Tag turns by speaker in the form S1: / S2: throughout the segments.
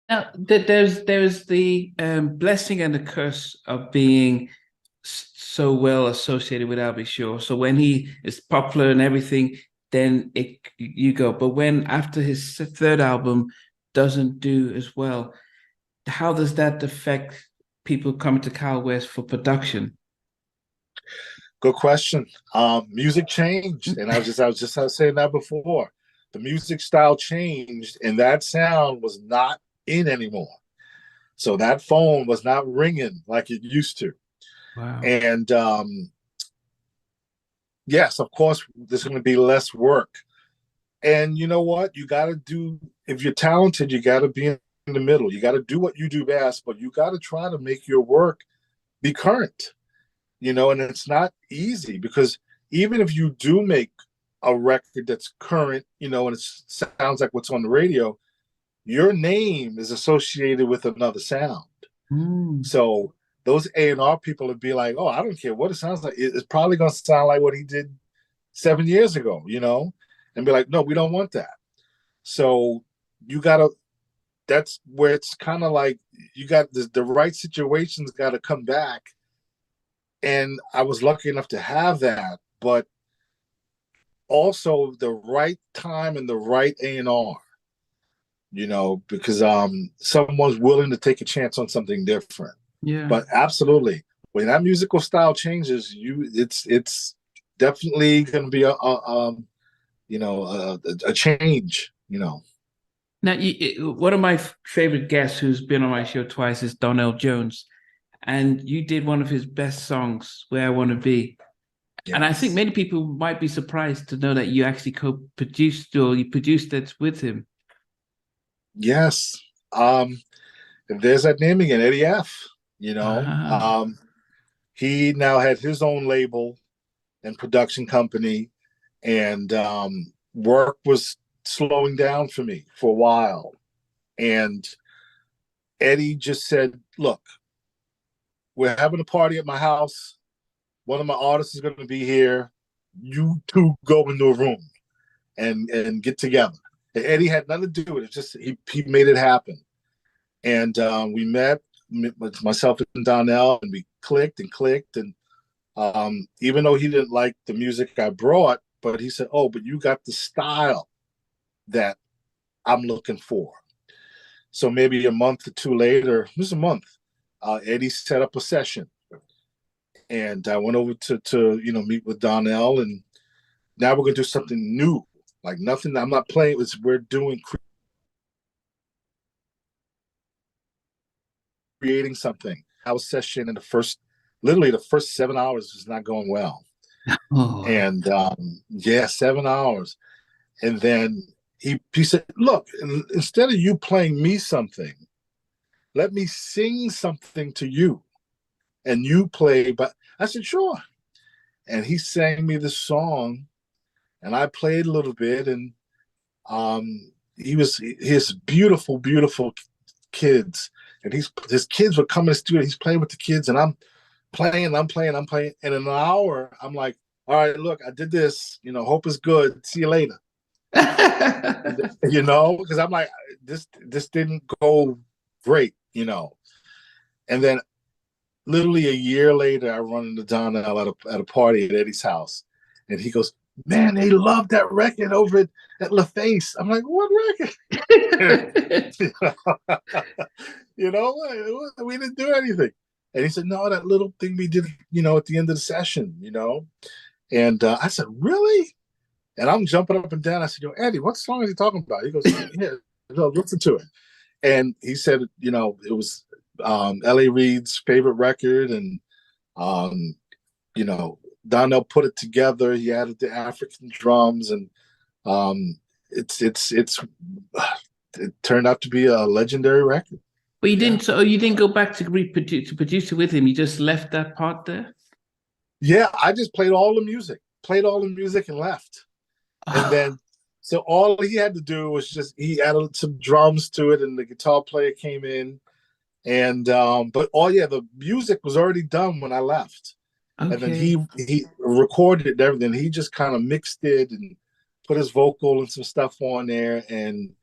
S1: Now, there's the blessing and the curse of being so well associated with B.Sure. So when he is popular and everything, then you go. But when after his third album doesn't do as well, how does that affect people coming to Cal West for production?
S2: Good question. Music changed, and I was just saying that before. The music style changed, and that sound was not in anymore. So that phone was not ringing like it used to.
S1: Wow.
S2: And yes, of course, there's going to be less work. And you know what? You got to do, if you're talented, you got to be in the middle. You got to do what you do best, but you got to try to make your work be current, and it's not easy because even if you do make a record that's current, and it sounds like what's on the radio, your name is associated with another sound.
S1: Mm.
S2: So those A&R people would be like, oh, I don't care what it sounds like. It's probably going to sound like what he did 7 years ago, and be like, no, we don't want that. So you got to, that's where it's kind of like you got the right situations got to come back. And I was lucky enough to have that, but also the right time and the right A&R, because someone's willing to take a chance on something different.
S1: Yeah.
S2: But absolutely, when that musical style changes, it's definitely going to be a change.
S1: Now, one of my favorite guests who's been on my show twice is Donell Jones, and you did one of his best songs, "Where I Want to Be." And I think
S2: Yes,
S1: many people might be surprised to know that you actually co-produced or you produced it with him.
S2: yes. If there's that name again, Eddie F. You know,
S1: Ah,
S2: um, he now had his own label and production company, and work was slowing down for me for a while. And Eddie just said, "Look, we're having a party at my house. One of my artists is going to be here. You two go into a room and get together." And Eddie had nothing to do with it. Just he made it happen. And we met with myself and Donell, and we clicked and clicked. And even though he didn't like the music I brought, but he said, "Oh, but you got the style that I'm looking for." So maybe a month or two later, it was a month, Eddie set up a session, and I went over to meet with Donell, and now we're gonna do something new, like nothing. I'm not playing. We're doing creating something. Our session in literally the first 7 hours was not going well,
S1: oh,
S2: and yeah, 7 hours, and then he said, "Look, instead of you playing me something, let me sing something to you, and you play." But I said, "Sure," and he sang me this song, and I played a little bit, and he was his beautiful, beautiful kids, and his kids would come in the studio. He's playing with the kids, and I'm playing, and in an hour, I'm like, "All right, look, I did this. Hope is good. See you later." Because I'm like, this didn't go great. And then literally a year later, I run into Donell at a party at Eddie's house, and he goes, "Man, they love that record over at LaFace." I'm like, "What record?" We didn't do anything. And he said, "No, that little thing we did, at the end of the session." And I said, "Really?" And I'm jumping up and down. I said, "Yo, Eddie, what song is he talking about?" He goes, "Yeah, no, listen to it." And he said, it was L.A. Reid's favorite record, and um, you know, Donell put it together. He added the African drums, and um, it's it turned out to be a legendary record.
S1: but you
S2: Yeah,
S1: didn't. So you didn't go back to produce it with him. You just left that part there.
S2: yeah. I just played all the music, and left. And
S1: Ah,
S2: then, so all he had to do was just he added some drums to it, and the guitar player came in, and but oh yeah, the music was already done when I left. And then he
S1: okay.
S2: he recorded it and everything. He just kind of mixed it and put his vocal and some stuff on there, and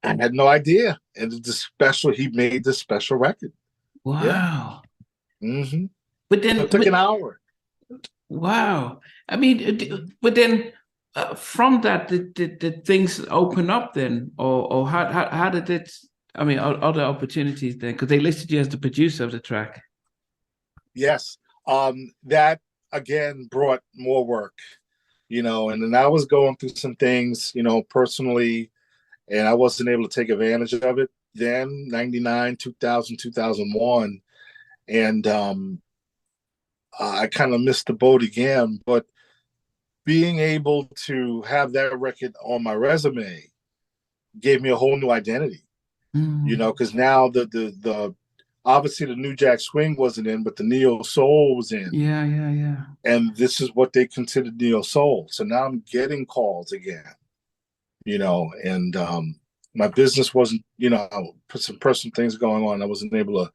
S2: I had no idea. And he made this special record. Yeah.
S1: Wow.
S2: Mm-hmm.
S1: But then,
S2: It took an hour.
S1: wow. I mean, but then from that, did things open up then? Or how did it, I mean, other opportunities then? Because they listed you as the producer of the track.
S2: Yes. That again brought more work, and then I was going through some things, personally, and I wasn't able to take advantage of it then, 99, 2000, 2001. And I kind of missed the boat again. But being able to have that record on my resume gave me a whole new identity,
S1: Mm.
S2: because now the obviously the New Jack Swing wasn't in, but the neo soul was in,
S1: Yeah, yeah, yeah.
S2: and this is what they considered neo soul. So now I'm getting calls again, and my business wasn't, put some personal things going on. I wasn't able to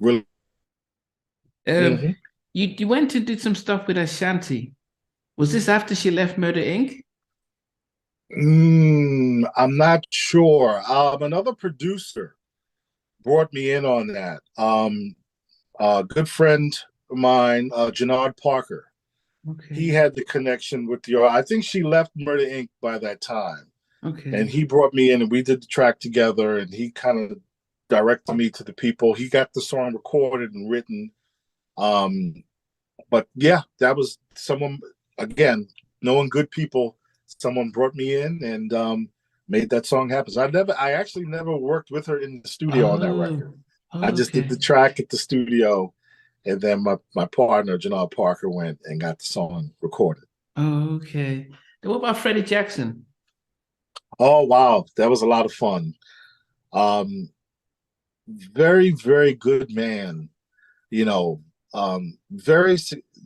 S2: really.
S1: Um,
S2: Mhm.
S1: you went and did some stuff with Ashanti. Was this after she left Murder Inc.?
S2: I'm not sure. Another producer brought me in on that. A good friend of mine, Jannard Parker. He
S1: Okay,
S2: had the connection with the. I think she left Murder Inc. by that time, and
S1: okay.
S2: he brought me in, and we did the track together. And he kind of directed me to the people. He got the song recorded and written. Um, but yeah, that was someone, again, knowing good people. Someone brought me in and made that song happen. So I actually never worked with her in the studio on that record.
S1: Oh,
S2: I just did
S1: okay.
S2: the track at the studio, and then my partner Janelle Parker went and got the song recorded.
S1: Okay. Then what about Freddie Jackson?
S2: Oh wow, that was a lot of fun. Um, very very good man. You know, very.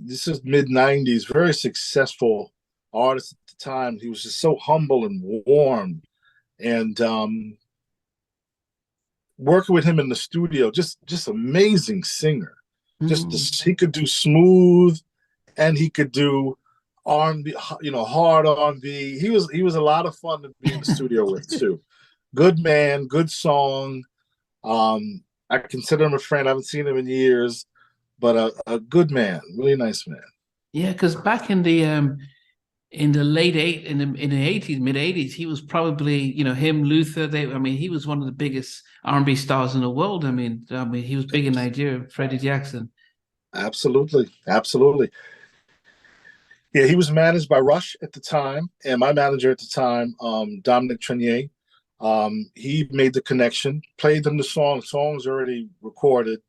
S2: This is mid '90s. Very successful artist at the time. He was just so humble and warm, and working with him in the studio, just amazing singer.
S1: Mm.
S2: He could do smooth, and he could do R&B, hard R&B. He was a lot of fun to be in the studio with too. Good man, good song. I consider him a friend. I haven't seen him in years, but a good man, really nice man.
S1: Yeah, because back in the late eight in the 80s, mid 80s, he was probably, him, Luther, I mean, he was one of the biggest R&B stars in the world. I mean, he was big in Nigeria, Freddie Jackson.
S2: Absolutely, absolutely. Yeah, he was managed by Rush at the time, and my manager at the time, Dominic Trenier. He made the connection, played them the song. The song was already recorded,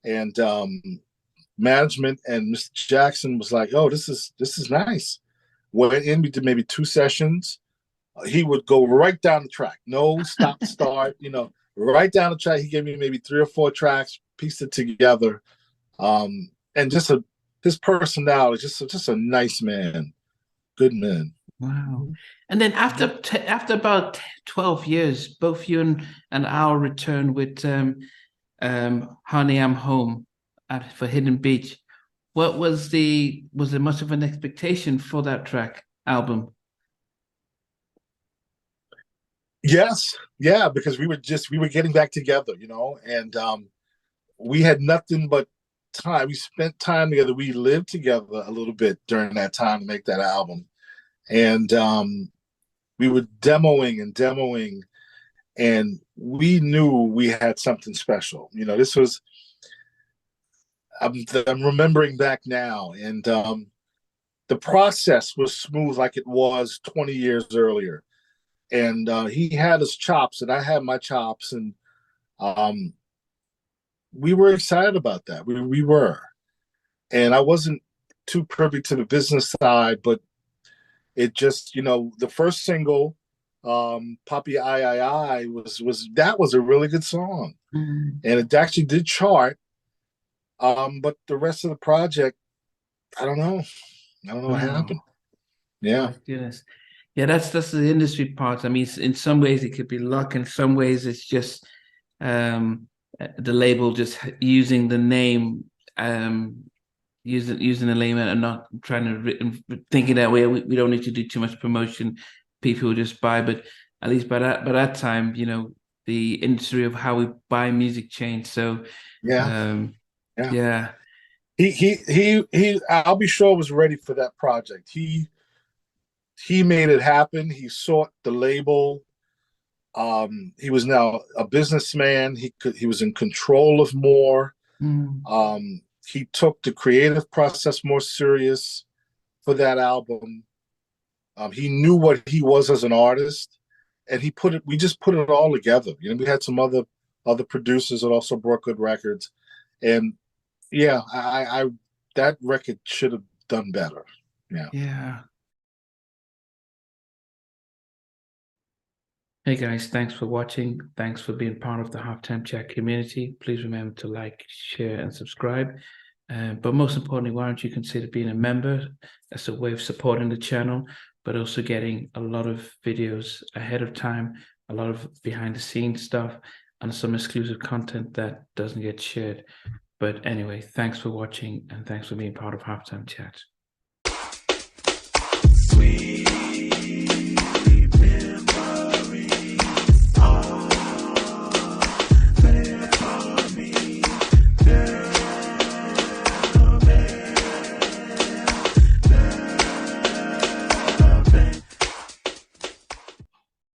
S2: and management and Mr. Jackson was like, "Oh, this is nice." Went in, we did maybe 2 sessions. He would go right down the track, no stop start, right down the track. He gave me maybe 3 or 4 tracks, pieced it together, and his personality, just a nice man, good man.
S1: Wow. And then after about 12 years, both you and Al returned with Honey, I'm Home for Hidden Beach. Was there much of an expectation for that track album?
S2: Yes, yeah, because we were getting back together, and we had nothing but time. We spent time together. We lived together a little bit during that time to make that album, and we were demoing, and we knew we had something special. This was. I'm remembering back now, and the process was smooth like it was 20 years earlier. And he had his chops, and I had my chops, and um, we were excited about that. We were, and I wasn't too privy to the business side, but it just, the first single, "Poppy I," was a really good song,
S1: Mm.
S2: and it actually did chart. But the rest of the project, I don't know. I don't know what happened.
S1: Wow.
S2: Yeah.
S1: My goodness. Yeah, that's the industry part. I mean, in some ways it could be luck. In some ways it's just the label just using the name, using the name and not trying to thinking that way. We don't need to do too much promotion. People will just buy. But at least by that time, you know, the industry of how we buy music changed. So,
S2: Yeah,
S1: um,
S2: yeah.
S1: yeah,
S2: I'll be sure was ready for that project. He made it happen. He sought the label. He was now a businessman. He was in control of more.
S1: mm,
S2: He took the creative process more serious for that album. He knew what he was as an artist, and he put it. We just put it all together. You know, we had some other producers that also brought good records, and yeah, I that record should have done better. Yeah.
S1: yeah. Hey guys, thanks for watching. Thanks for being part of the Halftime Chat community. Please remember to like, share, and subscribe. But most importantly, why don't you consider being a member? That's a way of supporting the channel, but also getting a lot of videos ahead of time, a lot of behind the scenes stuff, and some exclusive content that doesn't get shared. But anyway, thanks for watching and thanks for being part of Halftime Chat. Sweet.